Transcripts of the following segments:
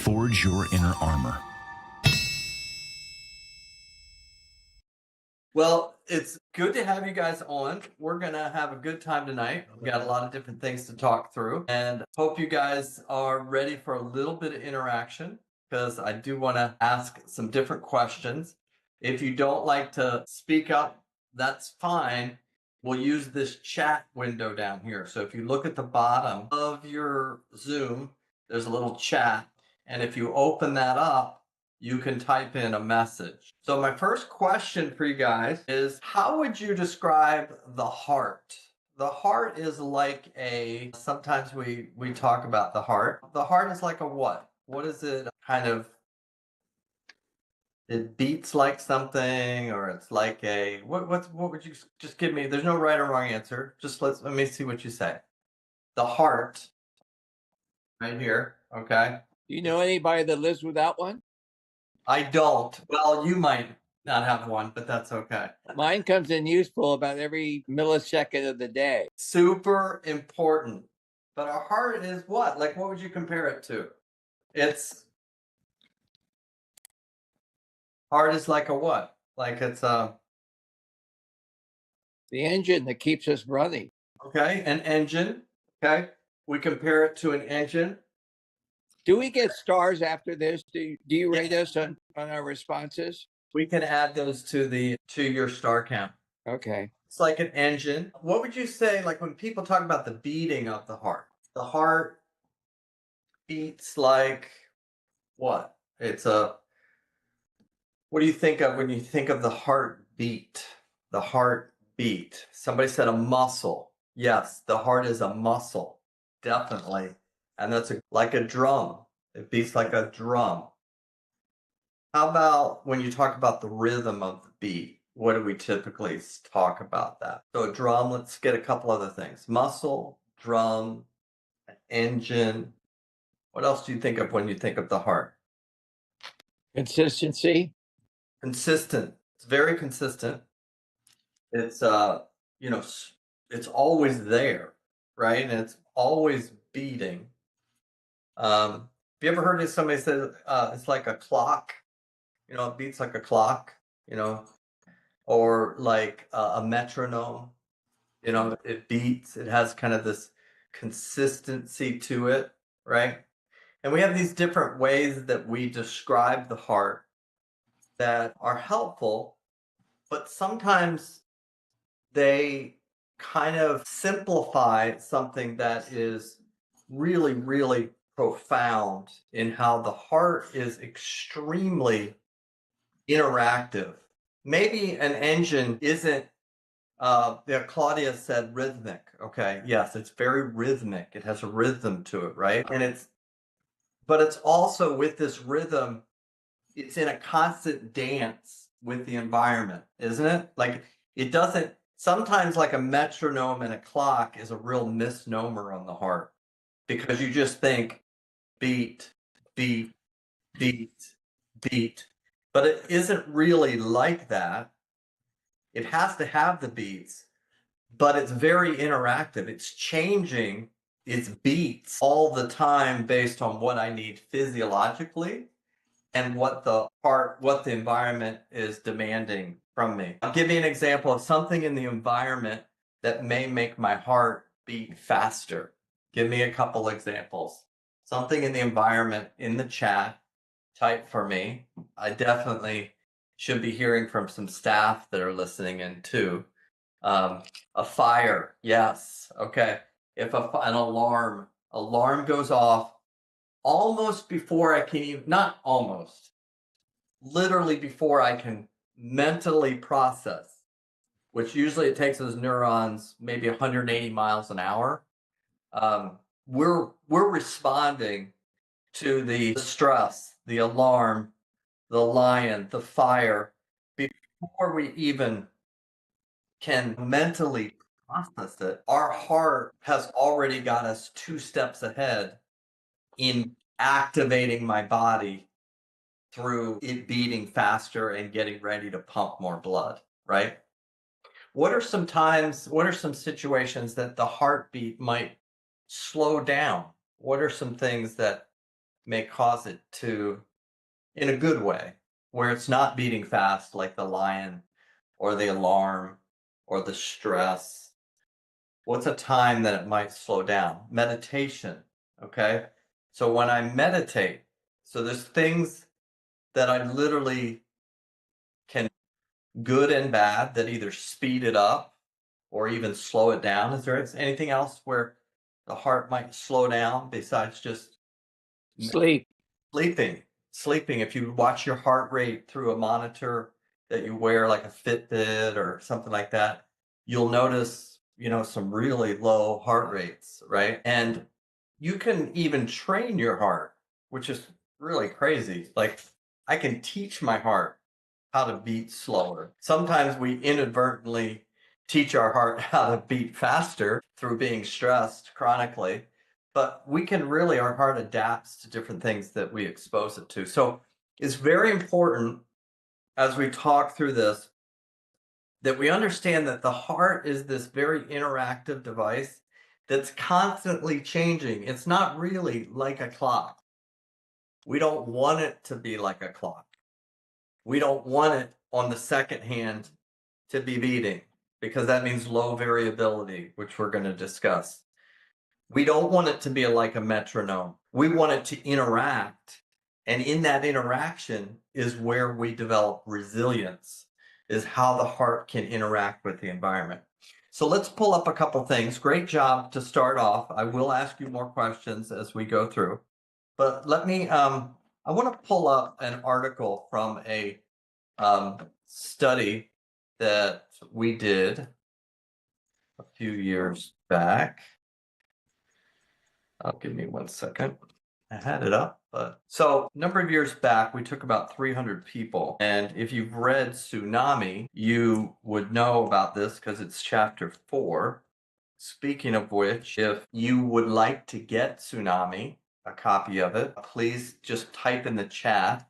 Forge your inner armor. Well, it's good to have you guys on. We're going to have a good time tonight. We've got a lot of different things to talk through, and hope you guys are ready for a little bit of interaction, because I do want to ask some different questions. If you don't like to speak up, that's fine. We'll use this chat window down here. So if you look at the bottom of your Zoom, there's a little chat. And if you open that up, you can type in a message. So my first question for you guys is, how would you describe the heart? The heart is like sometimes we talk about the heart. The heart is like a what? What is it kind of? It beats like something, or it's like what would you just give me? There's no right or wrong answer. Just let me see what you say. The heart, right here, okay? Do you know anybody that lives without one? I don't. Well, you might not have one, but that's okay. Mine comes in useful about every millisecond of the day. Super important. But our heart is what? Like, what would you compare it to? Heart is like a what? Like it's the engine that keeps us running. Okay, an engine. Okay, we compare it to an engine. Do we get stars after this? Do you rate us on our responses? We can add those to your star count. Okay. It's like an engine. What would you say, like when people talk about the beating of the heart beats like what? What do you think of when you think of the heartbeat? The heartbeat. Somebody said a muscle. Yes, the heart is a muscle, definitely. And that's like a drum. It beats like a drum. How about when you talk about the rhythm of the beat? What do we typically talk about that? So a drum, let's get a couple other things. Muscle, drum, engine. What else do you think of when you think of the heart? Consistency. Consistent. It's very consistent. It's it's always there, right? And it's always beating. Have you ever heard of somebody say it's like a clock? It beats like a clock, or like a metronome. It beats. It has kind of this consistency to it, right? And we have these different ways that we describe the heart that are helpful, but sometimes they kind of simplify something that is really, really profound in how the heart is extremely interactive. Maybe an engine isn't, Claudia said rhythmic. Okay, yes, it's very rhythmic. It has a rhythm to it, right? But it's also with this rhythm, it's in a constant dance with the environment, isn't it? Like it doesn't, sometimes like a metronome and a clock is a real misnomer on the heart, because you just think beat, beat, beat, beat. But it isn't really like that. It has to have the beats, but it's very interactive. It's changing its beats all the time based on what I need physiologically and what the environment is demanding from me. I'll give you an example of something in the environment that may make my heart beat faster. Give me a couple examples. Something in the environment in the chat, type for me. I definitely should be hearing from some staff that are listening in too. A fire, yes, okay. If an alarm goes off almost before I can even, not almost, literally before I can mentally process, which usually it takes those neurons maybe 180 miles an hour. We're responding to the stress, the alarm, the lion, the fire, before we even can mentally process it. Our heart has already got us 2 steps ahead in activating my body through it beating faster and getting ready to pump more blood, right? What are some situations that the heartbeat might slow down? What are some things that may cause it to, in a good way, where it's not beating fast like the lion or the alarm or the stress. What's a time that it might slow down? Meditation, okay? So when I meditate, so there's things that I literally can, good and bad, that either speed it up or even slow it down. Is there anything else where the heart might slow down besides just Sleep. sleeping? Sleeping, if you watch your heart rate through a monitor that you wear, like a Fitbit or something like that, you'll notice, some really low heart rates, right? And you can even train your heart, which is really crazy. Like, I can teach my heart how to beat slower. Sometimes we inadvertently teach our heart how to beat faster through being stressed chronically, but we can really, our heart adapts to different things that we expose it to. So it's very important as we talk through this that we understand that the heart is this very interactive device that's constantly changing. It's not really like a clock. We don't want it to be like a clock. We don't want it on the second hand to be beating because that means low variability, which we're going to discuss. We don't want it to be like a metronome. We want it to interact. And in that interaction is where we develop resilience, is how the heart can interact with the environment. So let's pull up a couple things. Great job to start off. I will ask you more questions as we go through. But let me, I want to pull up an article from a study that we did a few years back. Give me one second. I had it up, but so a number of years back, we took about 300 people. And if you've read Tsunami, you would know about this because it's chapter 4. Speaking of which, if you would like to get Tsunami, a copy of it, please just type in the chat,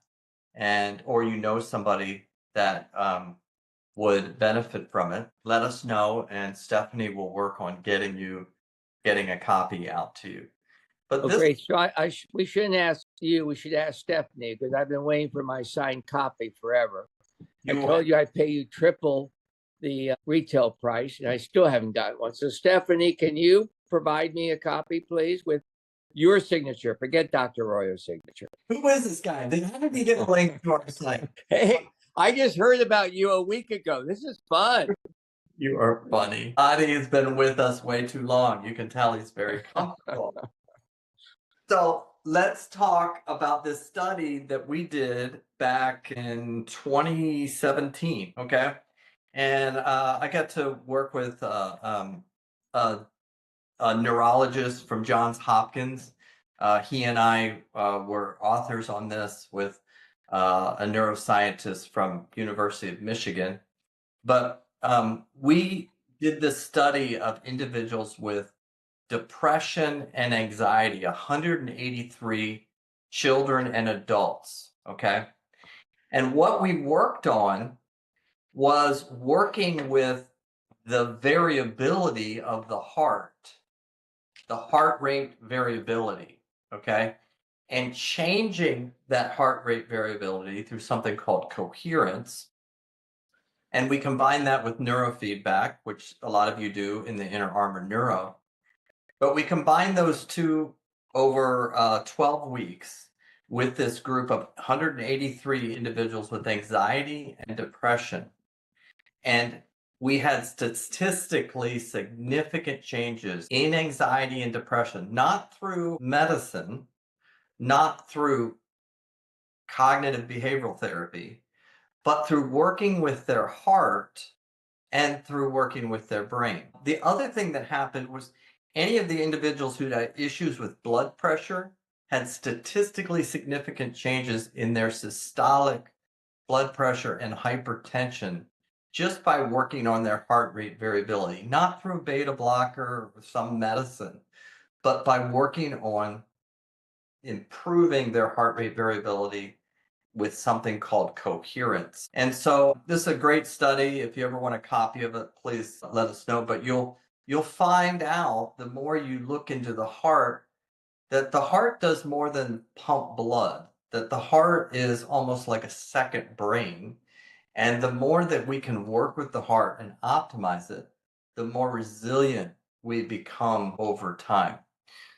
and or somebody that would benefit from it. Let us know, and Stephanie will work on getting a copy out to you. But Oh, this, great. So we shouldn't ask you. We should ask Stephanie because I've been waiting for my signed copy forever. I told you I'd pay you triple the retail price, and I still haven't got one. So, Stephanie, can you provide me a copy, please, with your signature? Forget Dr. Royo's signature. who is this guy? How did he get a link to our site? Hey, I just heard about you a week ago. This is fun. You are funny. Adi has been with us way too long. You can tell he's very comfortable. So let's talk about this study that we did back in 2017. Okay. And I got to work with a neurologist from Johns Hopkins. He and I were authors on this with a neuroscientist from University of Michigan. But we did this study of individuals with depression and anxiety, 183 children and adults. Okay. And what we worked on was working with the variability of the heart rate variability. Okay. And changing that heart rate variability through something called coherence. And we combine that with neurofeedback, which a lot of you do in the Inner Armor Neuro. But we combine those two over 12 weeks with this group of 183 individuals with anxiety and depression. And we had statistically significant changes in anxiety and depression, not through medicine, not through cognitive behavioral therapy, but through working with their heart and through working with their brain. The other thing that happened was any of the individuals who had issues with blood pressure had statistically significant changes in their systolic blood pressure and hypertension just by working on their heart rate variability, not through beta blocker or some medicine, but by working on improving their heart rate variability with something called coherence. And so this is a great study. If you ever want a copy of it, please let us know. But you'll find out the more you look into the heart, that the heart does more than pump blood, that the heart is almost like a second brain. And the more that we can work with the heart and optimize it, the more resilient we become over time.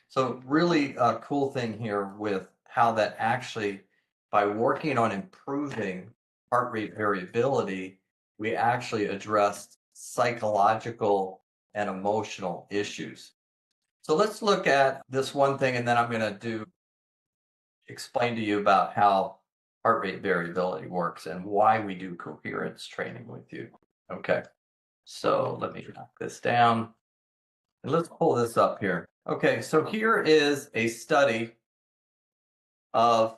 So, really a cool thing here with how that actually, by working on improving heart rate variability, we actually addressed psychological and emotional issues. So let's look at this one thing, and then I'm going to explain to you about how heart rate variability works and why we do coherence training with you. Okay, so let me knock this down and let's pull this up here. Okay, so here is a study of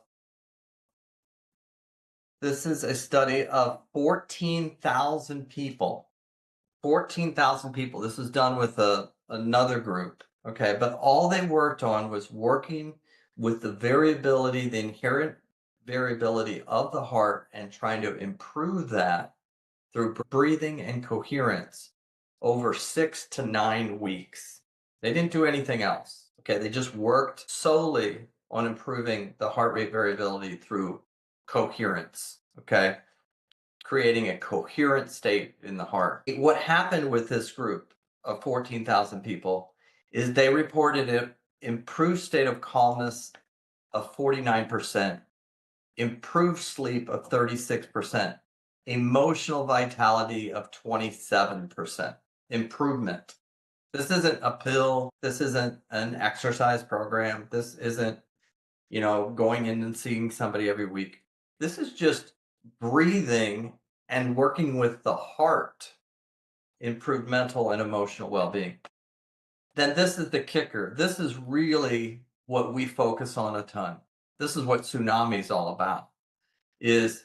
this is a study of 14,000 people. 14,000 people. This was done with another group. Okay, but all they worked on was working with the variability, the inherent variability of the heart, and trying to improve that through breathing and coherence over 6 to 9 weeks. They didn't do anything else. Okay, they just worked solely on improving the heart rate variability through coherence. Okay, creating a coherent state in the heart. What happened with this group of 14,000 people is they reported an improved state of calmness of 49%, improved sleep of 36%, emotional vitality of 27%. Improvement. This isn't a pill. This isn't an exercise program. This isn't, going in and seeing somebody every week. This is just breathing and working with the heart, improve mental and emotional well-being. Then this is the kicker. This is really what we focus on a ton. This is what Tsunami is all about, is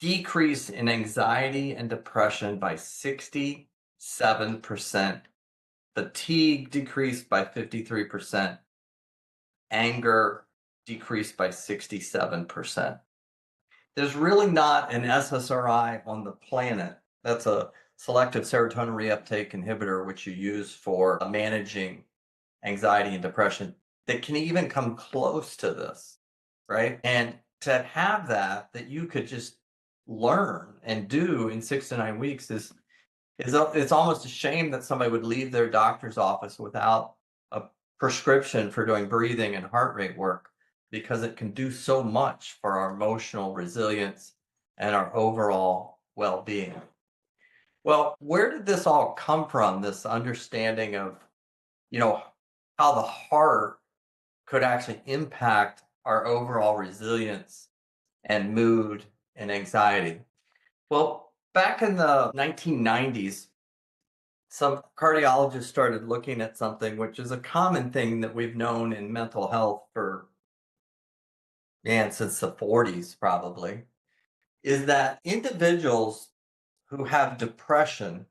decrease in anxiety and depression by 67%, fatigue decreased by 53%, anger decreased by 67%. There's really not an SSRI on the planet. That's a selective serotonin reuptake inhibitor, which you use for managing anxiety and depression, that can even come close to this, right? And to have that you could just learn and do in 6 to 9 weeks is it's almost a shame that somebody would leave their doctor's office without a prescription for doing breathing and heart rate work, because it can do so much for our emotional resilience and our overall well-being. Well, where did this all come from? This understanding of, you know, how the heart could actually impact our overall resilience and mood and anxiety. Well, back in the 1990s, some cardiologists started looking at something which is a common thing that we've known in mental health for, man, since the 40s probably, is that individuals who have depression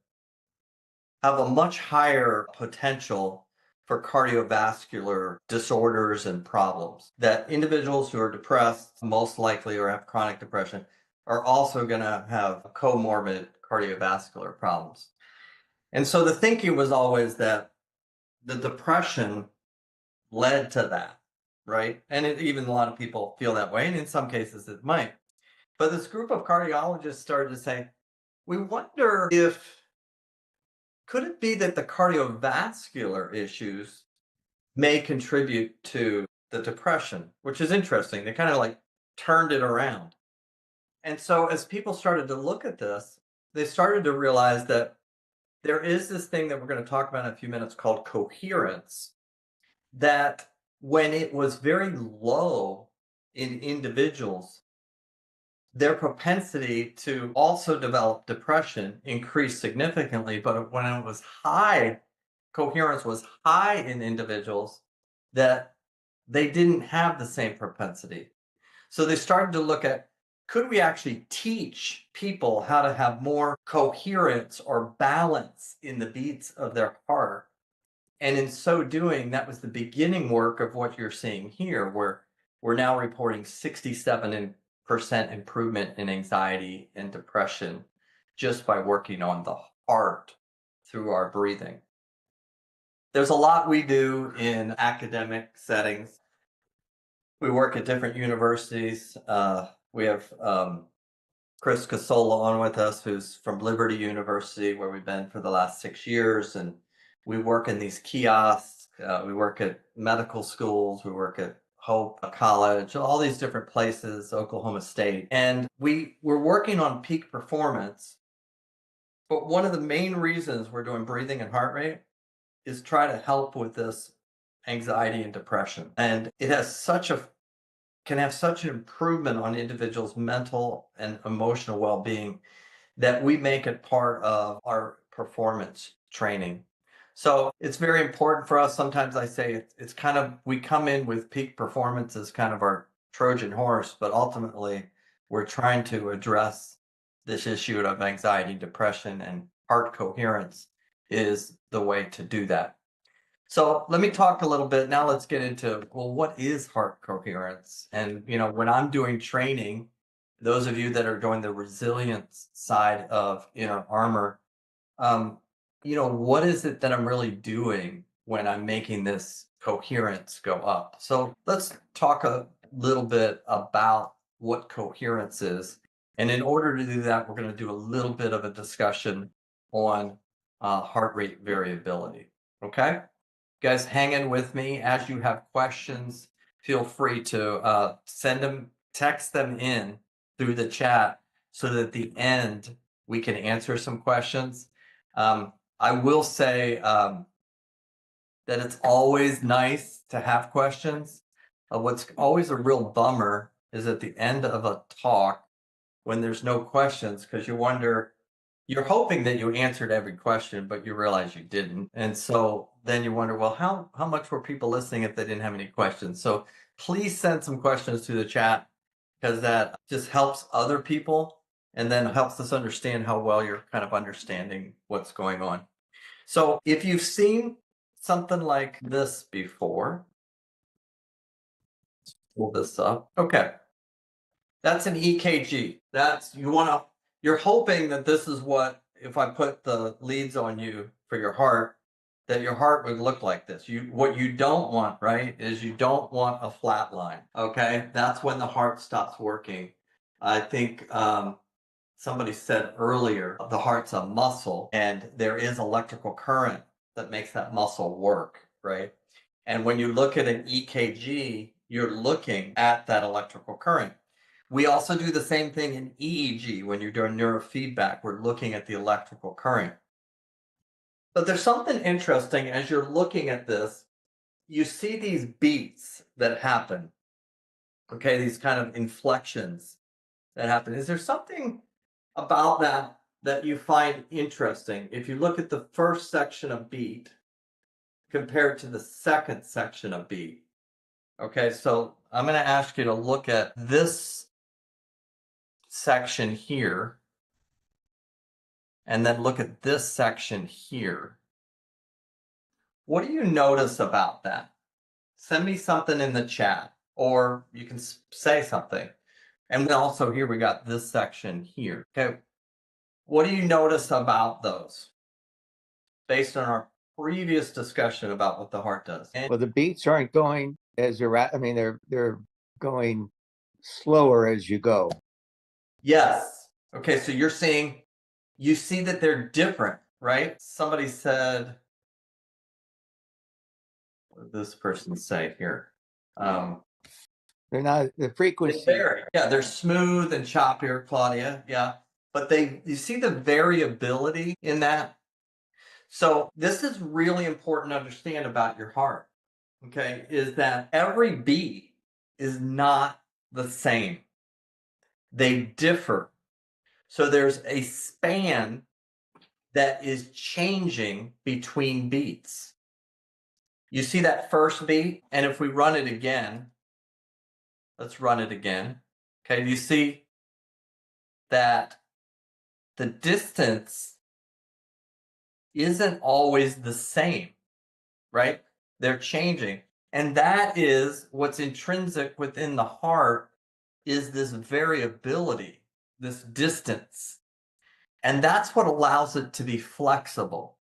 have a much higher potential for cardiovascular disorders and problems. That individuals who are depressed, most likely, or have chronic depression, are also going to have comorbid cardiovascular problems. And so the thinking was always that the depression led to that, right? And even a lot of people feel that way, and in some cases it might. But this group of cardiologists started to say, we wonder if could it be that the cardiovascular issues may contribute to the depression, which is interesting. They kind of like turned it around. And so as people started to look at this, they started to realize that there is this thing that we're going to talk about in a few minutes called coherence, that when it was very low in individuals, their propensity to also develop depression increased significantly. But when it was high, coherence was high in individuals, that they didn't have the same propensity. So they started to look at, could we actually teach people how to have more coherence or balance in the beats of their heart? And in so doing, that was the beginning work of what you're seeing here, where we're now reporting 67% improvement in anxiety and depression just by working on the heart through our breathing. there's a lot we do in academic settings. We work at different universities. We have Chris Casola on with us, who's from Liberty University, where we've been for the last 6 years. And we work in these kiosks. We work at medical schools. We work at Hope College, all these different places, Oklahoma State. And we're working on peak performance. But one of the main reasons we're doing breathing and heart rate is try to help with this anxiety and depression. And it has can have such an improvement on individuals' mental and emotional well-being that we make it part of our performance training. So it's very important for us. Sometimes I say it's kind of, we come in with peak performance as kind of our Trojan horse, but ultimately we're trying to address this issue of anxiety, depression, and heart coherence is the way to do that. So let me talk a little bit. Now let's get into, well, what is heart coherence? And, when I'm doing training, those of you that are doing the resilience side of inner armor, um, what is it that I'm really doing when I'm making this coherence go up? So let's talk a little bit about what coherence is. And in order to do that, we're going to do a little bit of a discussion on heart rate variability. Okay? Guys, hang in with me. As you have questions, feel free to send them, text them in through the chat so that at the end we can answer some questions. I will say that it's always nice to have questions. What's always a real bummer is at the end of a talk when there's no questions, because you're hoping that you answered every question, but you realize you didn't. And so then you wonder, well, how much were people listening if they didn't have any questions? So please send some questions to the chat, because that just helps other people and then helps us understand how well you're kind of understanding what's going on. So if you've seen something like this before, pull this up. Okay. That's an EKG. You're hoping that this is what, if I put the leads on you for your heart, that your heart would look like this. What you don't want, right, is you don't want a flat line. Okay. That's when the heart stops working. I think somebody said earlier, the heart's a muscle and there is electrical current that makes that muscle work, right? And when you look at an EKG, you're looking at that electrical current. We also do the same thing in EEG when you're doing neurofeedback. We're looking at the electrical current. But there's something interesting as you're looking at this. You see these beats that happen, okay, these kind of inflections that happen. Is there something about that you find interesting? If you look at the first section of beat compared to the second section of beat. Okay, so I'm going to ask you to look at this section here and then look at this section here. What do you notice about that? Send me something in the chat, or you can say something. And then also here we got this section here. Okay, what do you notice about those based on our previous discussion about what the heart does? Well, the beats aren't going as erratic. I mean, they're going slower as you go. Yes. Okay, so you see that they're different, right? Somebody said, what did this person say here? They're not the frequency. They vary. Yeah, they're smooth and choppier, Claudia. Yeah. But you see the variability in that. So this is really important to understand about your heart, okay, is that every beat is not the same. They differ. So there's a span that is changing between beats. You see that first beat, and if we run it again, let's run it again. Okay, you see that the distance isn't always the same, right? They're changing. And that is what's intrinsic within the heart, is this variability, this distance. And that's what allows it to be flexible.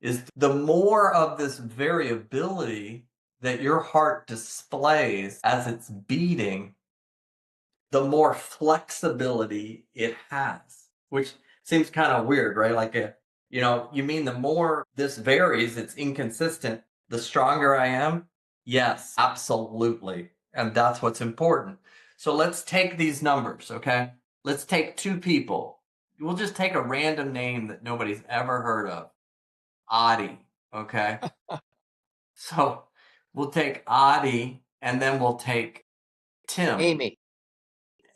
is the more of this variability that your heart displays as it's beating, the more flexibility it has, which seems kind of weird, right? Like, you mean the more this varies, it's inconsistent, the stronger I am? Yes, absolutely. And that's what's important. So let's take these numbers, okay? Let's take two people. We'll just take a random name that nobody's ever heard of. Adi, okay? So we'll take Adi and then we'll take Tim. Amy.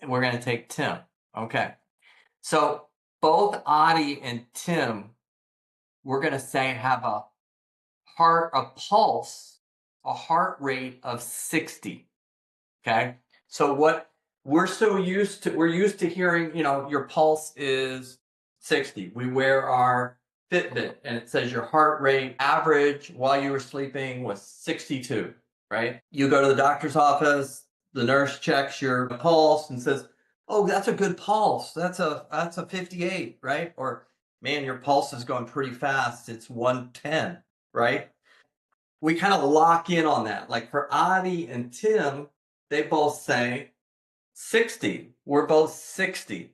And we're going to take Tim. Okay. So both Adi and Tim, we're going to say have a pulse, a heart rate of 60. Okay. So what we're used to hearing, your pulse is 60. We wear our Fitbit and it says your heart rate average while you were sleeping was 62, right? You go to the doctor's office, the nurse checks your pulse and says, "Oh, that's a good pulse. That's a 58, right?" Or, "Man, your pulse is going pretty fast. It's 110, right?" We kind of lock in on that. Like for Adi and Tim, they both say 60. We're both 60.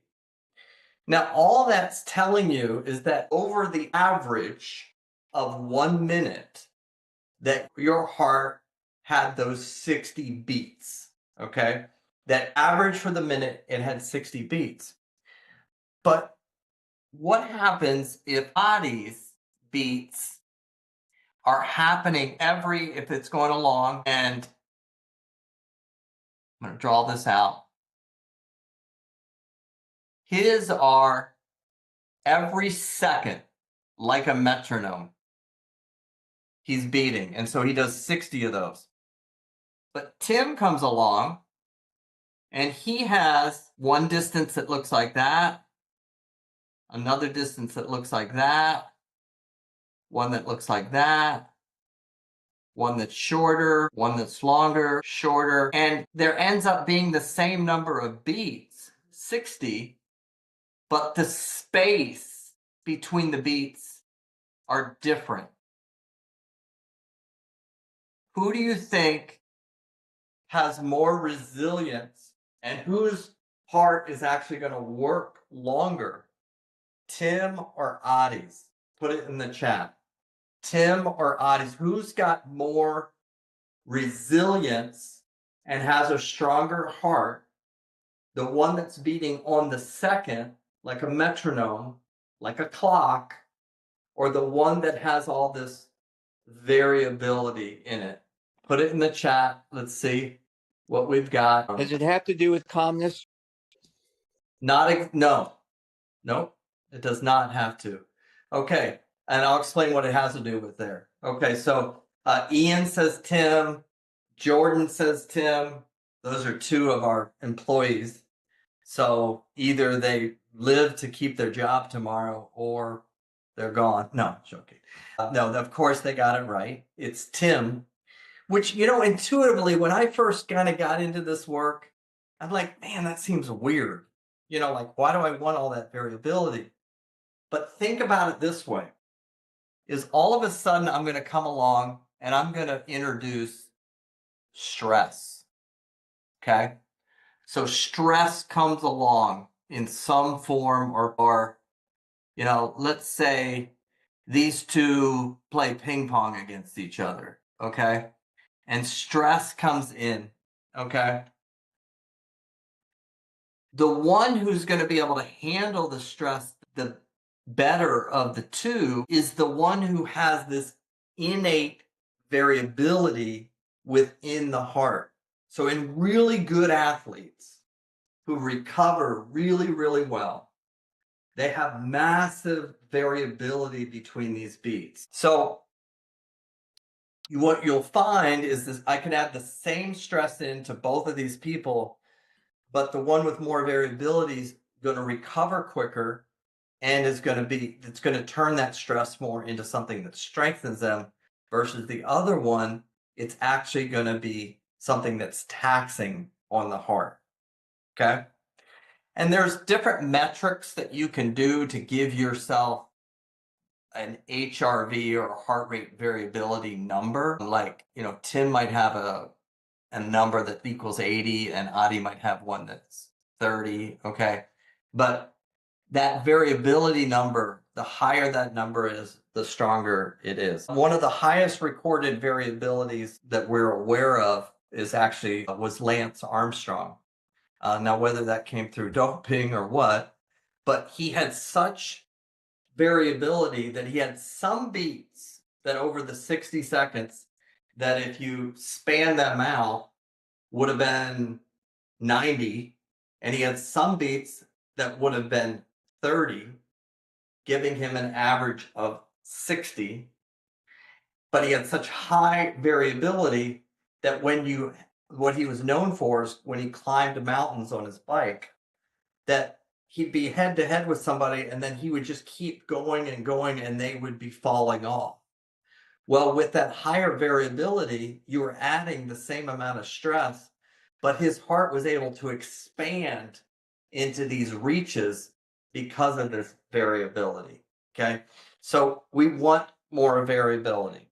Now, all that's telling you is that over the average of 1 minute, that your heart had those 60 beats, okay? That average for the minute, it had 60 beats. But what happens if Adi's beats are happening if it's going along, and I'm going to draw this out. His are every second like a metronome. He's beating. And so he does 60 of those. But Tim comes along and he has one distance that looks like that, another distance that looks like that, one that looks like that, one that's shorter, one that's longer, shorter, and there ends up being the same number of beats, 60, but the space between the beats are different. Who do you think has more resilience and whose heart is actually going to work longer? Tim or Adi's? Put it in the chat. Tim or Adi's? Who's got more resilience and has a stronger heart? The one that's beating on the second, like a metronome, like a clock, or the one that has all this variability in it? Put it in the chat. Let's see what we've got. Does it have to do with calmness? No, it does not have to. Okay, and I'll explain what it has to do with there. Okay, so Ian says Tim, Jordan says Tim. Those are two of our employees. So either they live to keep their job tomorrow or they're gone. No, joking. No, of course they got it right. It's Tim, which, intuitively, when I first kind of got into this work, I'm like, man, that seems weird. Like, why do I want all that variability? But think about it this way, is all of a sudden I'm going to come along and I'm going to introduce stress. Okay. So stress comes along in some form or let's say these two play ping pong against each other. Okay. And stress comes in. Okay. The one who's going to be able to handle the stress the better of the two is the one who has this innate variability within the heart. So in really good athletes who recover really, really well, they have massive variability between these beats. So what you'll find is this: I can add the same stress into both of these people, but the one with more variability is going to recover quicker and it's going to turn that stress more into something that strengthens them, versus the other one, it's actually going to be something that's taxing on the heart. Okay. And there's different metrics that you can do to give yourself an HRV or a heart rate variability number. Like, Tim might have a number that equals 80 and Adi might have one that's 30. Okay. But that variability number, the higher that number is, the stronger it is. One of the highest recorded variabilities that we're aware of was Lance Armstrong. Now, whether that came through doping or what, but he had such variability that he had some beats that over the 60 seconds that if you span them out would have been 90, and he had some beats that would have been 30, giving him an average of 60. But he had such high variability that what he was known for is when he climbed mountains on his bike, that he'd be head to head with somebody and then he would just keep going and going and they would be falling off. Well, with that higher variability, you were adding the same amount of stress, but his heart was able to expand into these reaches because of this variability. Okay. So we want more variability.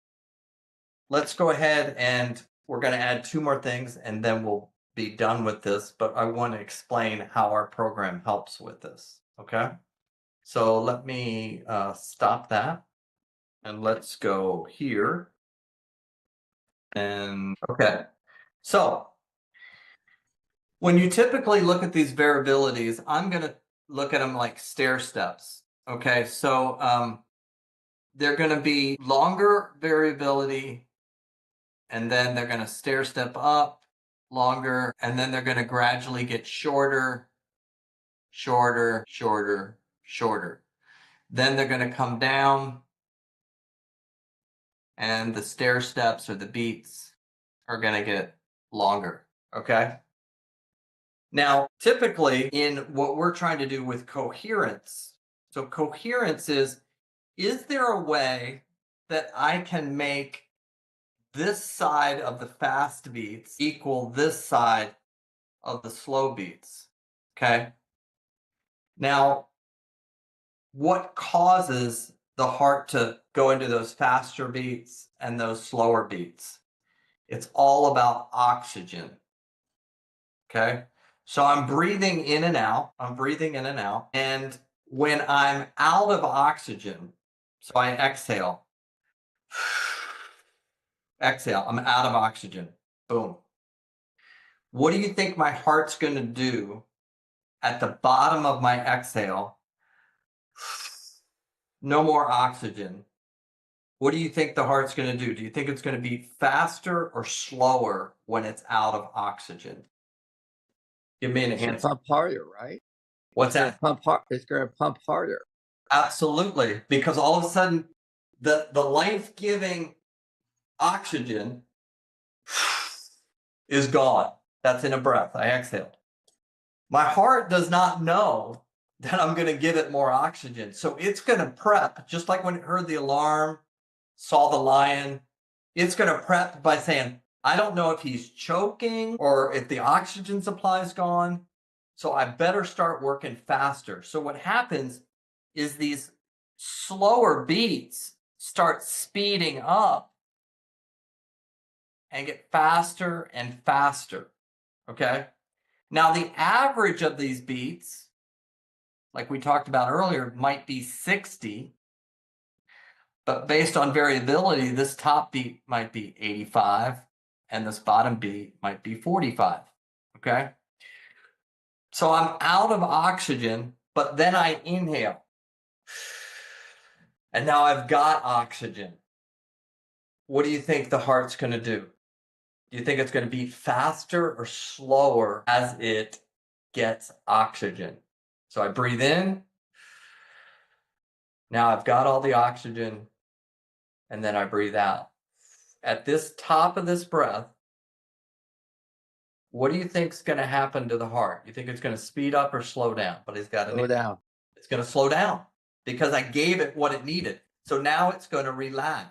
Let's go ahead and we're going to add 2 more things and then we'll be done with this, but I want to explain how our program helps with this. Okay. So let me stop that and let's go here. And okay. So when you typically look at these variabilities, I'm going to look at them like stair steps. Okay. So they're going to be longer variability, and then they're going to stair step up longer, and then they're going to gradually get shorter, shorter, shorter, shorter. Then they're going to come down, and the stair steps or the beats are going to get longer. Okay. Now, typically in what we're trying to do with coherence, so coherence is there a way that I can make this side of the fast beats equal this side of the slow beats? Okay. Now, what causes the heart to go into those faster beats and those slower beats? It's all about oxygen. Okay. So I'm breathing in and out. I'm breathing in and out. And when I'm out of oxygen, so I exhale, exhale, I'm out of oxygen. Boom. What do you think my heart's going to do at the bottom of my exhale? No more oxygen. What do you think the heart's going to do? Do you think it's going to beat faster or slower when it's out of oxygen? Give me an answer. Pump harder, right? What's that? It's going to pump harder. Absolutely, because all of a sudden the life-giving oxygen is gone. That's in a breath. I exhaled. My heart does not know that I'm going to give it more oxygen. So it's going to prep, just like when it heard the alarm, saw the lion. It's going to prep by saying, I don't know if he's choking or if the oxygen supply is gone. So I better start working faster. So what happens is these slower beats start speeding up and get faster and faster. Okay. Now, the average of these beats, like we talked about earlier, might be 60. But based on variability, this top beat might be 85 and this bottom beat might be 45. Okay. So I'm out of oxygen, but then I inhale. And now I've got oxygen. What do you think the heart's going to do? Do you think it's going to beat faster or slower as it gets oxygen? So I breathe in. Now I've got all the oxygen. And then I breathe out. At this top of this breath, what do you think is going to happen to the heart? You think it's going to speed up or slow down? But it's got to Slow down. It's going to slow down because I gave it what it needed. So now it's going to relax.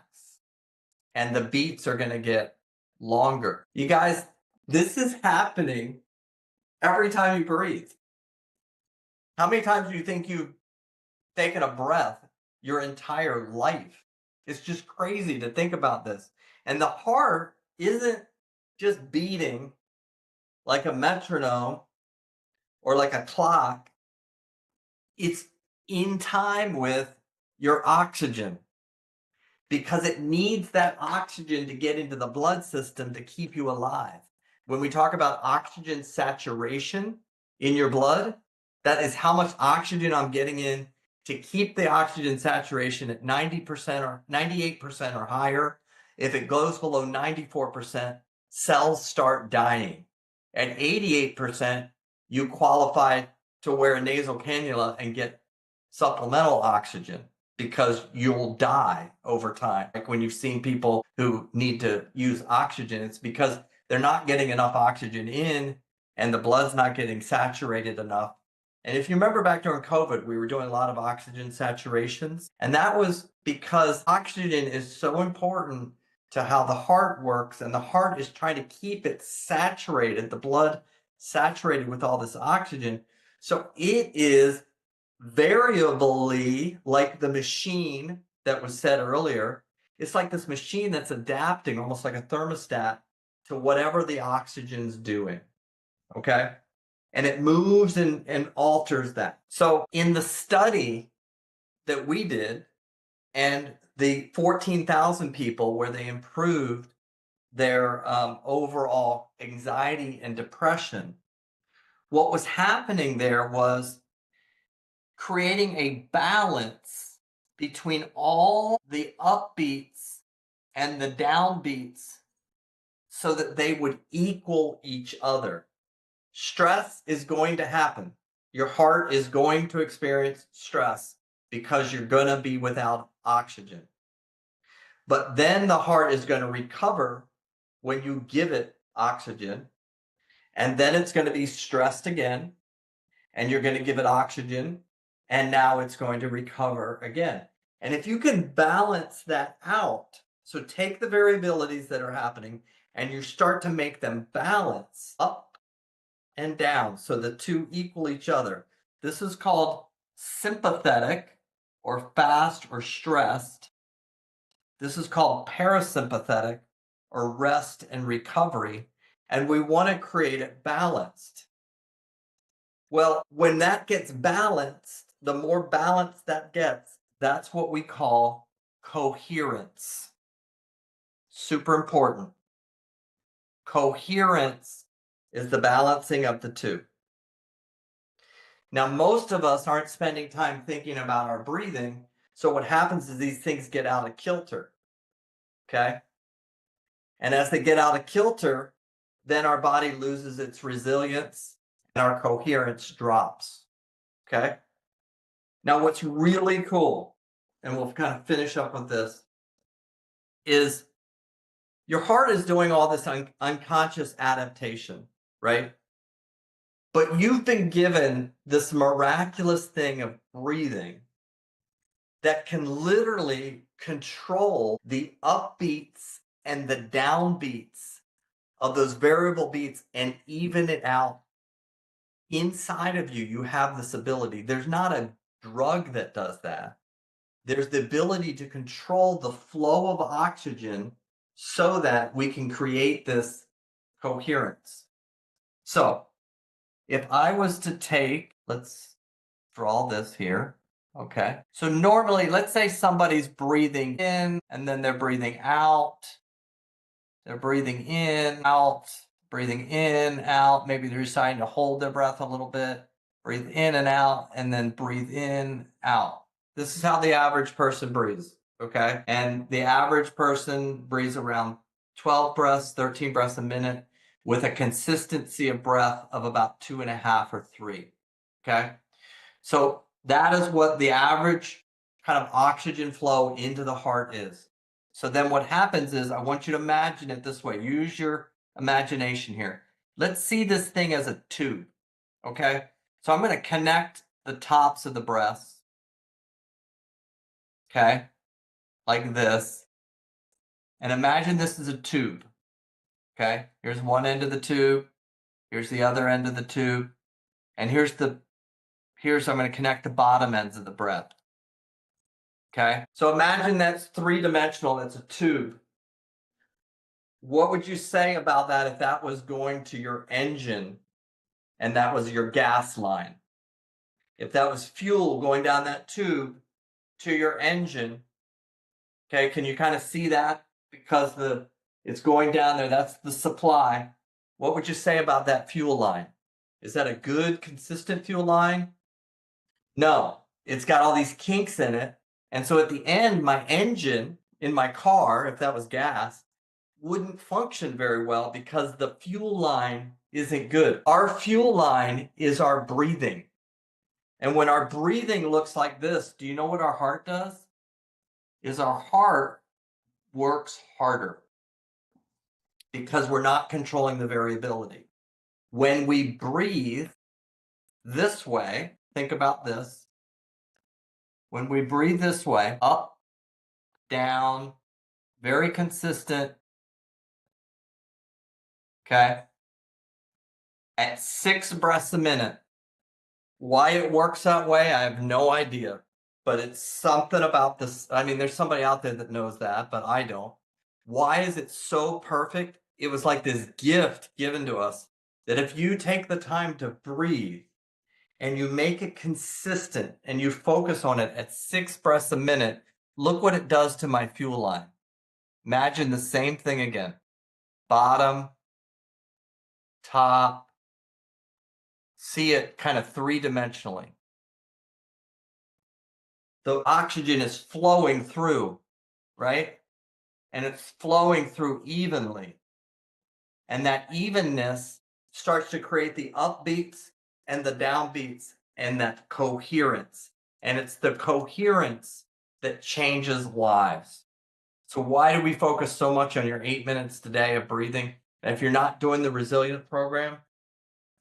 And the beats are going to get longer. You guys, this is happening every time you breathe. How many times do you think you've taken a breath your entire life. It's just crazy to think about this. And the heart isn't just beating like a metronome or like a clock, it's in time with your oxygen because it needs that oxygen to get into the blood system to keep you alive. When we talk about oxygen saturation in your blood, that is how much oxygen I'm getting in to keep the oxygen saturation at 90% or 98% or higher. If it goes below 94%, cells start dying. At 88%, you qualify to wear a nasal cannula and get supplemental oxygen because you'll die over time. Like when you've seen people who need to use oxygen, it's because they're not getting enough oxygen in and the blood's not getting saturated enough. And if you remember back during COVID, we were doing a lot of oxygen saturations. And that was because oxygen is so important to how the heart works. And the heart is trying to keep it saturated, the blood saturated with all this oxygen. So it is variably like the machine that was said earlier. It's like this machine that's adapting almost like a thermostat to whatever the oxygen's doing. Okay. And it moves and alters that. So in the study that we did and the 14,000 people where they improved their overall anxiety and depression, what was happening there was creating a balance between all the upbeats and the downbeats so that they would equal each other. Stress is going to happen. Your heart is going to experience stress because you're going to be without oxygen. But then the heart is going to recover when you give it oxygen. And then it's going to be stressed again. And you're going to give it oxygen. And now it's going to recover again. And if you can balance that out, so take the variabilities that are happening and you start to make them balance up and down so the two equal each other. This is called sympathetic or fast or stressed. This is called parasympathetic or rest and recovery. And we want to create it balanced. Well, when that gets balanced, the more balanced that gets, that's what we call coherence. Super important. Coherence is the balancing of the two. Now, most of us aren't spending time thinking about our breathing. So what happens is these things get out of kilter. Okay. And as they get out of kilter, then our body loses its resilience and our coherence drops. Okay. Now, what's really cool, and we'll kind of finish up with this, is your heart is doing all this unconscious adaptation, right? But you've been given this miraculous thing of breathing that can literally control the upbeats and the downbeats of those variable beats and even it out. Inside of you, you have this ability. There's not a drug that does that. There's the ability to control the flow of oxygen so that we can create this coherence. So if I was to take, let's draw this here. Okay. So normally, let's say somebody's breathing in and then they're breathing out. They're breathing in, out, breathing in, out. Maybe they're deciding to hold their breath a little bit, breathe in and out, and then breathe in, out. This is how the average person breathes. Okay. And the average person breathes around 12 breaths, 13 breaths a minute with a consistency of breath of about 2.5 or 3. Okay. So that is what the average kind of oxygen flow into the heart is. So then what happens is I want you to imagine it this way. Use your imagination here. Let's see this thing as a tube. Okay. So I'm going to connect the tops of the breasts. Okay. Like this. And imagine this is a tube. Okay. Here's one end of the tube. Here's the other end of the tube. And here's I'm going to connect the bottom ends of the breath. Okay, so imagine that's three-dimensional, that's a tube. What would you say about that if that was going to your engine and that was your gas line? If that was fuel going down that tube to your engine, okay, can you kind of see that? Because it's going down there, that's the supply. What would you say about that fuel line? Is that a good, consistent fuel line? No, it's got all these kinks in it. And so at the end, my engine in my car, if that was gas, wouldn't function very well because the fuel line isn't good. Our fuel line is our breathing. And when our breathing looks like this, do you know what our heart does? Is our heart works harder because we're not controlling the variability. When we breathe this way, think about this. When we breathe this way, up, down, very consistent, okay, at 6 breaths a minute. Why it works that way, I have no idea. But it's something about this. I mean, there's somebody out there that knows that, but I don't. Why is it so perfect? It was like this gift given to us that if you take the time to breathe and you make it consistent and you focus on it at 6 breaths a minute, look what it does to my fuel line. Imagine the same thing again. Bottom, top, see it kind of three-dimensionally. The oxygen is flowing through, right? And it's flowing through evenly. And that evenness starts to create the upbeats and the downbeats and that coherence. And it's the coherence that changes lives. So why do we focus so much on your 8 minutes today of breathing? And if you're not doing the resilience program,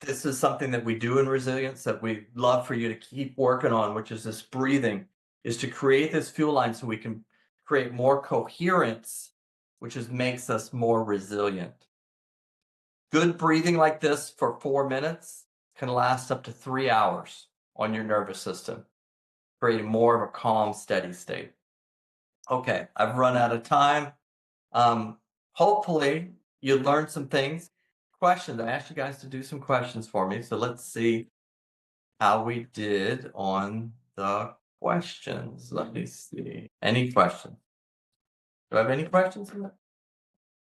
this is something that we do in resilience that we love for you to keep working on, which is this breathing, is to create this fuel line so we can create more coherence, which makes us more resilient. Good breathing like this for 4 minutes can last up to 3 hours on your nervous system, creating more of a calm, steady state. Okay, I've run out of time. Hopefully you learned some things. Questions. I asked you guys to do some questions for me. So let's see how we did on the questions. Let me see. Any questions? Do I have any questions?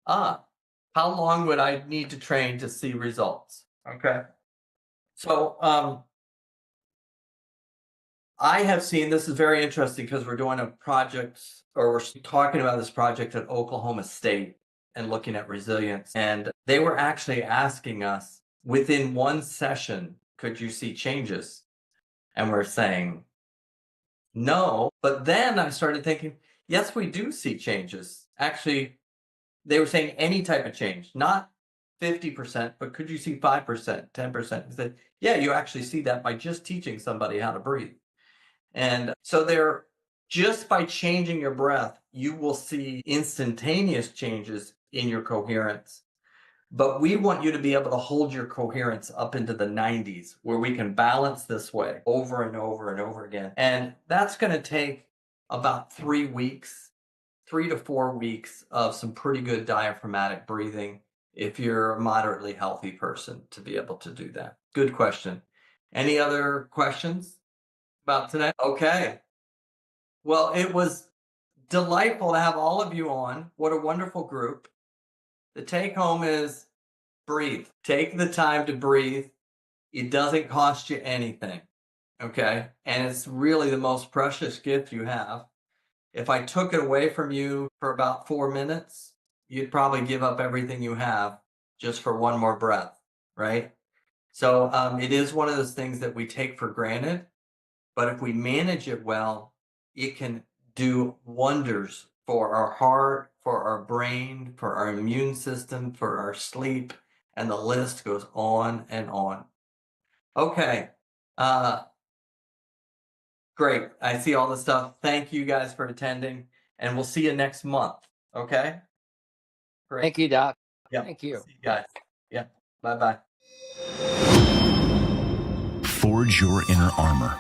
How long would I need to train to see results? Okay. So I have seen, this is very interesting because we're doing a project, or we're talking about this project at Oklahoma State and looking at resilience. And they were actually asking us within one session, could you see changes? And we're saying no. But then I started thinking, yes, we do see changes. Actually, they were saying any type of change, not 50%, but could you see 5%, 10%? I said, yeah, you actually see that by just teaching somebody how to breathe. And so they're just by changing your breath, you will see instantaneous changes in your coherence. But we want you to be able to hold your coherence up into the 90s, where we can balance this way over and over and over again. And that's going to take about 3 weeks, 3 to 4 weeks of some pretty good diaphragmatic breathing if you're a moderately healthy person to be able to do that. Good question. Any other questions about today? Okay. Well, it was delightful to have all of you on. What a wonderful group. The take home is breathe. Take the time to breathe. It doesn't cost you anything. Okay. And it's really the most precious gift you have. If I took it away from you for about 4 minutes, you'd probably give up everything you have just for one more breath, right? So it is one of those things that we take for granted, but if we manage it well, it can do wonders for our heart, for our brain, for our immune system, for our sleep, and the list goes on and on. Okay. Great. I see all the stuff. Thank you guys for attending, and we'll see you next month. Okay? Great. Thank you, Doc. Yeah. Thank you. See you guys. Yeah. Bye-bye. Forge your inner armor